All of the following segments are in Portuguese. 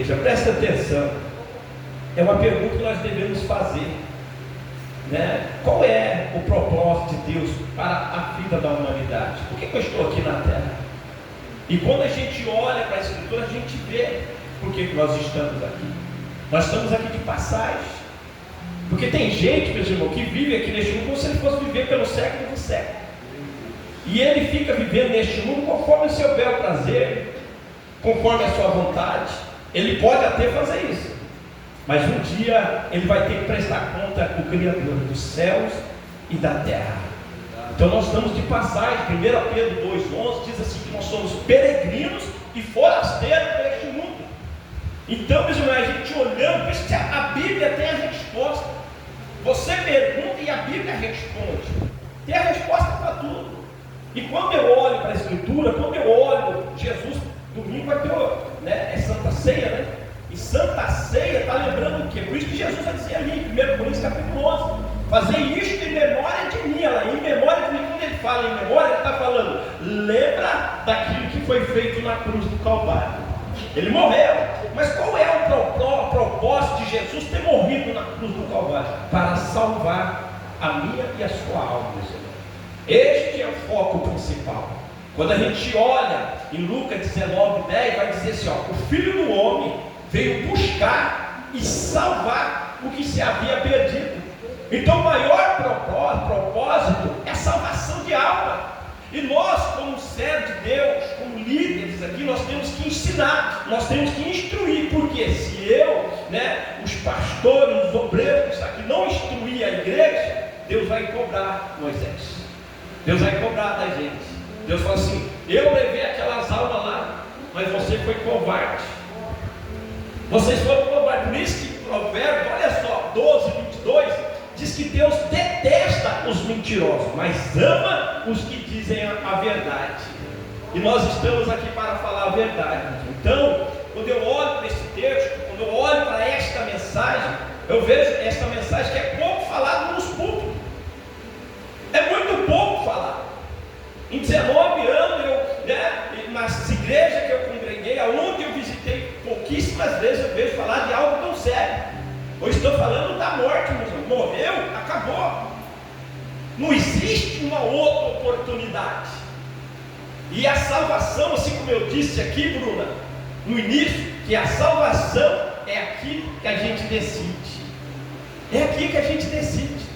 igreja, presta atenção. É uma pergunta que nós devemos fazer, né? Qual é o propósito de Deus para a vida da humanidade? Por que eu estou aqui na Terra? E quando a gente olha para a Escritura, a gente vê por que nós estamos aqui. Nós estamos aqui de passagem. Porque tem gente, meus irmãos, que vive aqui neste mundo como se ele fosse viver pelo século do século. E ele fica vivendo neste mundo conforme o seu bel prazer, conforme a sua vontade. Ele pode até fazer isso, mas um dia ele vai ter que prestar conta ao Criador dos céus e da terra. Então nós estamos de passagem. 1 Pedro 2,11 diz assim que nós somos peregrinos e forasteiros por este mundo. Então, meus irmãos, a gente olhando, a Bíblia tem a resposta. Você pergunta e a Bíblia responde. Tem a resposta para tudo. E quando eu olho para a Escritura, quando eu olho Jesus, domingo vai ter, né, é Santa Ceia, né? E Santa Ceia está lembrando o quê? Por isso que Jesus vai dizer ali em 1 Coríntios capítulo 11: fazer isto em memória de mim. Ela, em memória de mim, quando ele fala em memória, ele está falando, lembra daquilo que foi feito na cruz do Calvário. Ele morreu, mas qual é o propósito de Jesus ter morrido na cruz do Calvário? Para salvar a minha e a sua alma, Senhor. Este é o foco principal. Quando a gente olha em Lucas 19:10, vai dizer assim, ó, o Filho do Homem veio buscar e salvar o que se havia perdido. Então o maior propósito é a salvação de alma. E nós, como servos de Deus, como líderes aqui, nós temos que ensinar, nós temos que instruir. Porque se eu, né, os pastores, os obreiros aqui não instruir a igreja, Deus vai cobrar Moisés. Deus vai cobrar da gente. Deus fala assim, eu levei aquelas almas lá, mas você foi covarde. Vocês foram covardes. Por isso que Provérbios, olha só, 12:22, diz que Deus detesta os mentirosos, mas ama os que dizem a verdade. E nós estamos aqui para falar a verdade. Então, quando eu olho para esse texto, quando eu olho para esta mensagem, eu vejo esta mensagem que é pouco falada nos púlpitos. É muito pouco falado. Em 19 anos, nas igrejas que eu congreguei, aonde eu visitei, pouquíssimas vezes eu vejo falar de algo tão sério. Eu estou falando da morte, meu irmão. Morreu, acabou. Não existe uma outra oportunidade. E a salvação, assim como eu disse aqui, Bruna, no início, que a salvação é aqui que a gente decide. É aqui que a gente decide.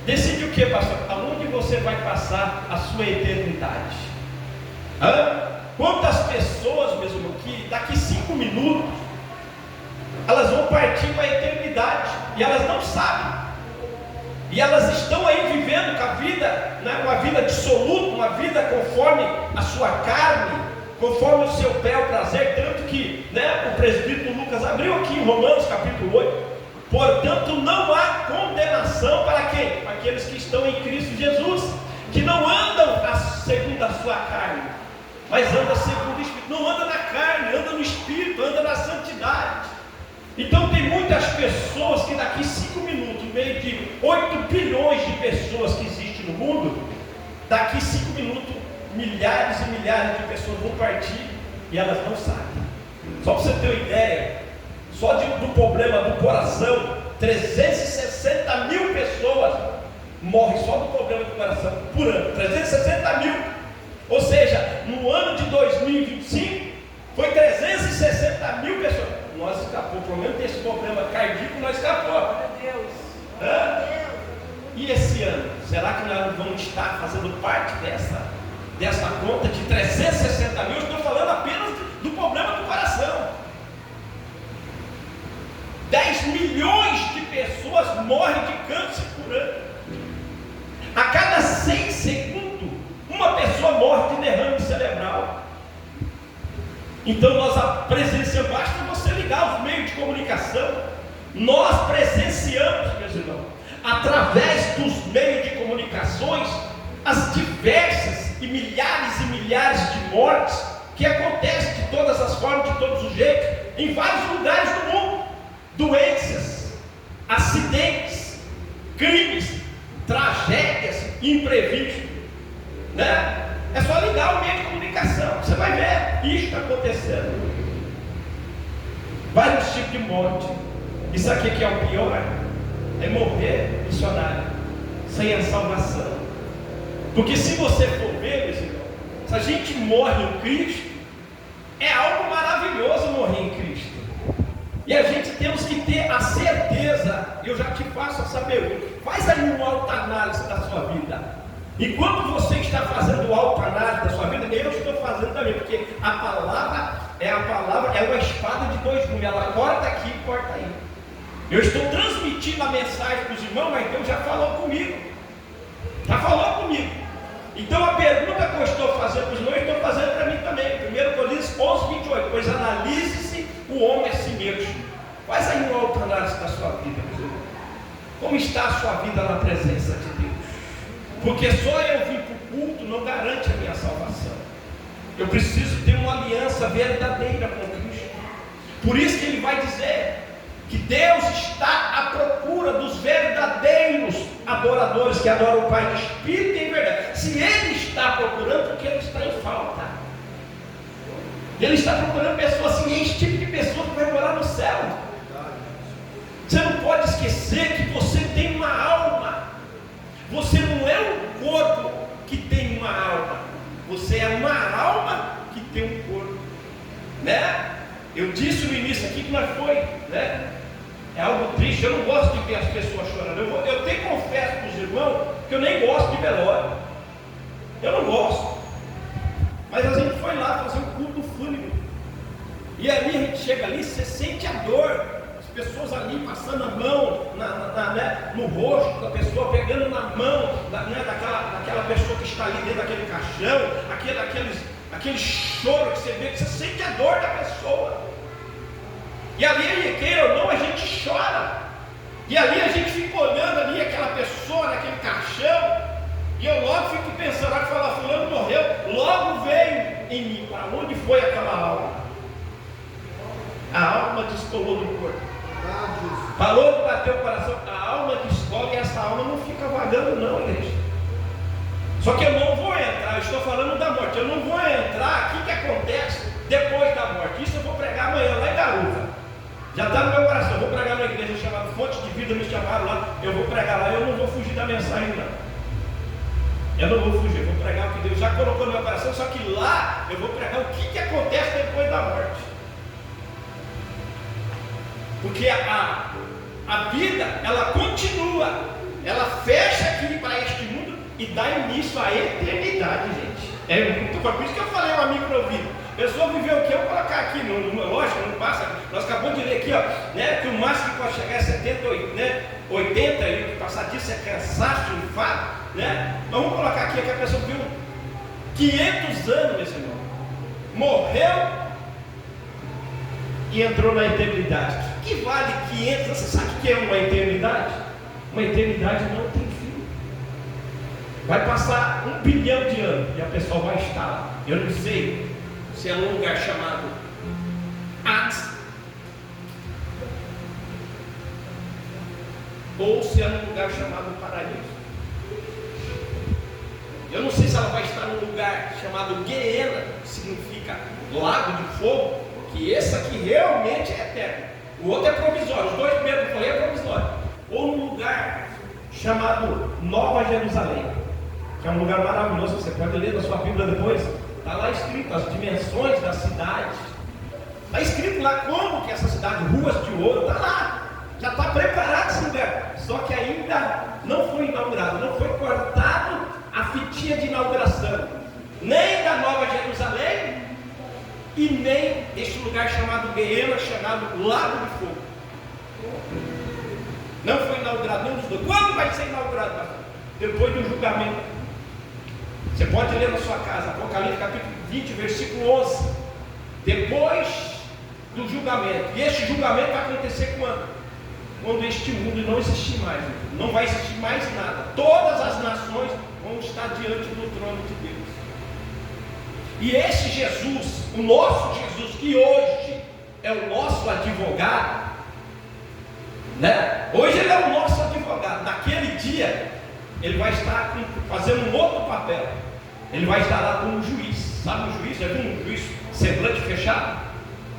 Decide o que, pastor? Aonde você vai passar a sua eternidade? Quantas pessoas, meu irmão, que daqui 5 minutos elas vão partir para a eternidade e elas não sabem, e elas estão aí vivendo com a vida, né, uma vida dissoluta, uma vida conforme a sua carne, conforme o seu bel prazer. Tanto que, né, o presbítero Lucas abriu aqui em Romanos capítulo 8: portanto não há condenação para quem? Para aqueles que estão em Cristo Jesus, que não andam segundo a sua carne, mas andam segundo o Espírito. Não anda na carne, anda no Espírito, anda na santidade. Então tem muitas pessoas que daqui 5 minutos, no meio de 8 bilhões de pessoas que existem no mundo, daqui 5 minutos, milhares e milhares de pessoas vão partir e elas não sabem. Só para você ter uma ideia, só do problema do coração, 360 mil pessoas morrem só do problema do coração por ano. 360 mil. Ou seja, no ano de 2025, foi 360 mil pessoas. Nós escapamos, pelo menos desse problema cardíaco, nós escapamos. Meu Deus. E esse ano, será que nós vamos estar fazendo parte dessa conta de 360 mil? Eu estou falando apenas do problema do coração. 10 milhões de pessoas morrem de câncer por ano. A cada 6 segundos, uma pessoa morre de derrame cerebral. Então nós presenciamos, basta você ligar os meios de comunicação, nós presenciamos, meus irmãos, através dos meios de comunicações, as diversas e milhares de mortes que acontecem de todas as formas, de todos os jeitos, em vários lugares do mundo. Doenças, acidentes, crimes, tragédias imprevistas, né? É só ligar o meio de comunicação, você vai ver isso acontecendo. Vários tipos de morte. Isso aqui que é o pior, é morrer missionário, sem a salvação. Porque se você for ver, meus irmãos, se a gente morre em Cristo, é algo maravilhoso morrer em Cristo. E a gente temos que ter a certeza. Eu já te faço essa pergunta. Faz aí uma autoanálise da sua vida. Enquanto você está fazendo autoanálise da sua vida, eu estou fazendo também, porque a palavra é uma espada de dois gumes. Ela corta aqui e corta aí. Eu estou transmitindo a mensagem para os irmãos, mas Deus já falou comigo. Já falou comigo. Então a pergunta que eu estou fazendo para os irmãos, eu estou fazendo para mim também. 1 Coríntios 11, 28. Pois analise-se o homem a si mesmo. Faz aí uma autoanálise da sua vida, meus irmãos. Como está a sua vida na presença de Deus? Porque só eu vir para o culto não garante a minha salvação. Eu preciso ter uma aliança verdadeira com Cristo. Por isso que ele vai dizer que Deus está à procura dos verdadeiros adoradores que adoram o Pai de espírito e em verdade. Se Ele está procurando, porque Ele está em falta. Ele está procurando pessoas assim, esse tipo de pessoa que vai morar no céu. Você não pode esquecer que você tem uma alma. Você não é um corpo que tem uma alma. Você é uma alma que tem um corpo, né? Eu disse no início aqui que nós foi, né? É algo triste. Eu não gosto de ver as pessoas chorando. Eu até confesso para os irmãos que eu nem gosto de velório. Eu não gosto. Mas a gente foi lá fazer um culto fúnebre. E ali a gente chega ali, você sente a dor. As pessoas ali passando a mão né, no rosto da pessoa, pegando na mão daquela pessoa que está ali dentro daquele caixão, aquele choro que você vê, que você sente a dor da pessoa. E ali, queira ou não, a gente chora. E ali a gente fica olhando ali aquela pessoa naquele caixão. E eu logo fico pensando, que falar, fulano morreu, logo veio em mim, para onde foi aquela alma? A alma descolou do corpo. Falou que bateu o coração, a alma descola e essa alma não fica vagando não, igreja. Só que eu não vou entrar, eu estou falando da morte, eu não vou entrar, o que acontece depois da morte? Isso eu vou pregar amanhã lá em Garuva. Já está no meu coração, eu vou pregar numa igreja chamada Fonte de Vida, me chamaram lá, eu vou pregar lá, eu não vou fugir da mensagem não. Eu não vou fugir, eu vou pregar o que Deus já colocou no meu coração, só que lá eu vou pregar o que acontece depois da morte. Porque a vida, ela continua, ela fecha aqui para este mundo e dá início à eternidade, gente. Por isso que eu falei uma microvida. A pessoa viveu o que? Eu vou colocar aqui, lógico, não passa. Nós acabamos de ler aqui, ó, né, que o máximo que pode chegar é 70, 80, e passar disso é cansaço, infarto, né? Mas vamos colocar aqui que a pessoa viu 500 anos, meu irmão, morreu e entrou na eternidade. O que vale 500? Você sabe o que é uma eternidade? Uma eternidade não tem fim. Vai passar 1 bilhão de anos e a pessoa vai estar lá. Eu não sei se é um lugar chamado Hades ou se é um lugar chamado Paraíso. Eu não sei se ela vai estar num lugar chamado Guiena, que significa lago de fogo, que esse aqui realmente é eterno. O outro é provisório, os dois primeiros que eu falei é provisório. Ou num lugar chamado Nova Jerusalém, que é um lugar maravilhoso, você pode ler na sua Bíblia depois. Está lá escrito as dimensões da cidade. Está escrito lá como que essa cidade, ruas de ouro, está lá. Já está preparado esse lugar. Só que ainda não foi inaugurado, não foi cortado a fitinha de inauguração. Nem da Nova Jerusalém e nem este lugar chamado Guiena, chamado Lago de Fogo. Não foi inaugurado nenhum dos dois. Quando vai ser inaugurado, pastor? Depois do julgamento. Você pode ler na sua casa, Apocalipse capítulo 20, versículo 11. Depois do julgamento. E este julgamento vai acontecer quando? Quando este mundo não existir mais. Não vai existir mais nada. Todas as nações vão estar diante do trono de Deus. E esse Jesus, o nosso Jesus, que hoje é o nosso advogado, né? Hoje ele é o nosso advogado. Naquele dia ele vai estar fazendo um outro papel. Ele vai estar lá como juiz. Sabe o juiz? Já viu um juiz semblante fechado?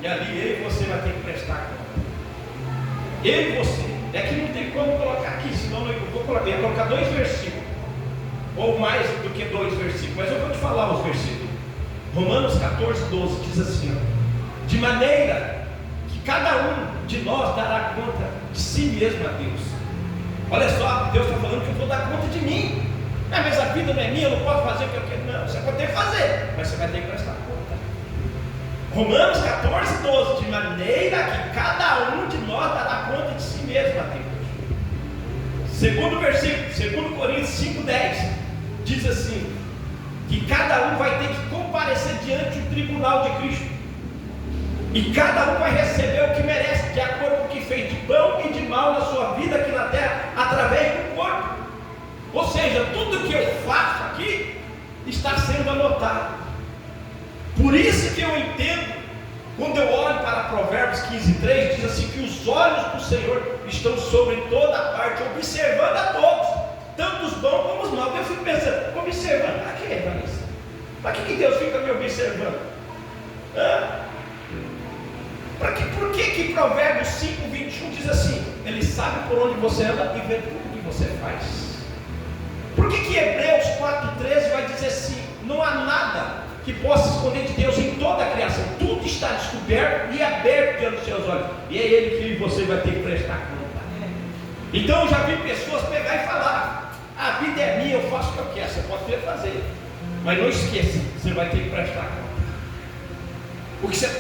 E ali eu e você vai ter que prestar conta. Eu e você. É que não tem como colocar aqui, senão eu ia colocar 2 versículos. Ou mais do que 2 versículos. Mas eu vou te falar os versículos. Romanos 14, 12 diz assim: ó, de maneira que cada um de nós dará conta de si mesmo a Deus. Olha só, Deus está falando que eu vou dar conta de mim. Mas a vida não é minha, eu não posso fazer o que eu quero. Não, você pode ter que fazer, mas você vai ter que prestar conta. Romanos 14, 12, de maneira que cada um de nós dará conta de si mesmo a Deus. Segundo versículo, 2 Coríntios 5, 10, diz assim, que cada um vai ter que comparecer diante do tribunal de Cristo, e cada um vai receber o que merece, de acordo com o que fez de bom e de mal na sua vida aqui na terra, através do corpo. Ou seja, tudo que eu faço aqui está sendo anotado. Por isso que eu entendo, quando eu olho para Provérbios 15, 3, diz assim, que os olhos do Senhor estão sobre toda a parte, observando a todos, tanto os bons como os maus. Eu fico pensando, observando, para quê, Vanessa? Para que Deus fica me observando? Por que Provérbios 5, 21 diz assim, ele sabe por onde você anda e vê tudo que você faz? Por que Hebreus 4,13 vai dizer assim, não há nada que possa esconder de Deus em toda a criação, tudo está descoberto e aberto diante dos seus olhos, e é Ele que você vai ter que prestar conta. Então eu já vi pessoas pegar e falar, a vida é minha, eu faço o que eu quero. Você pode ter que fazer, mas não esqueça, você vai ter que prestar conta. O que você está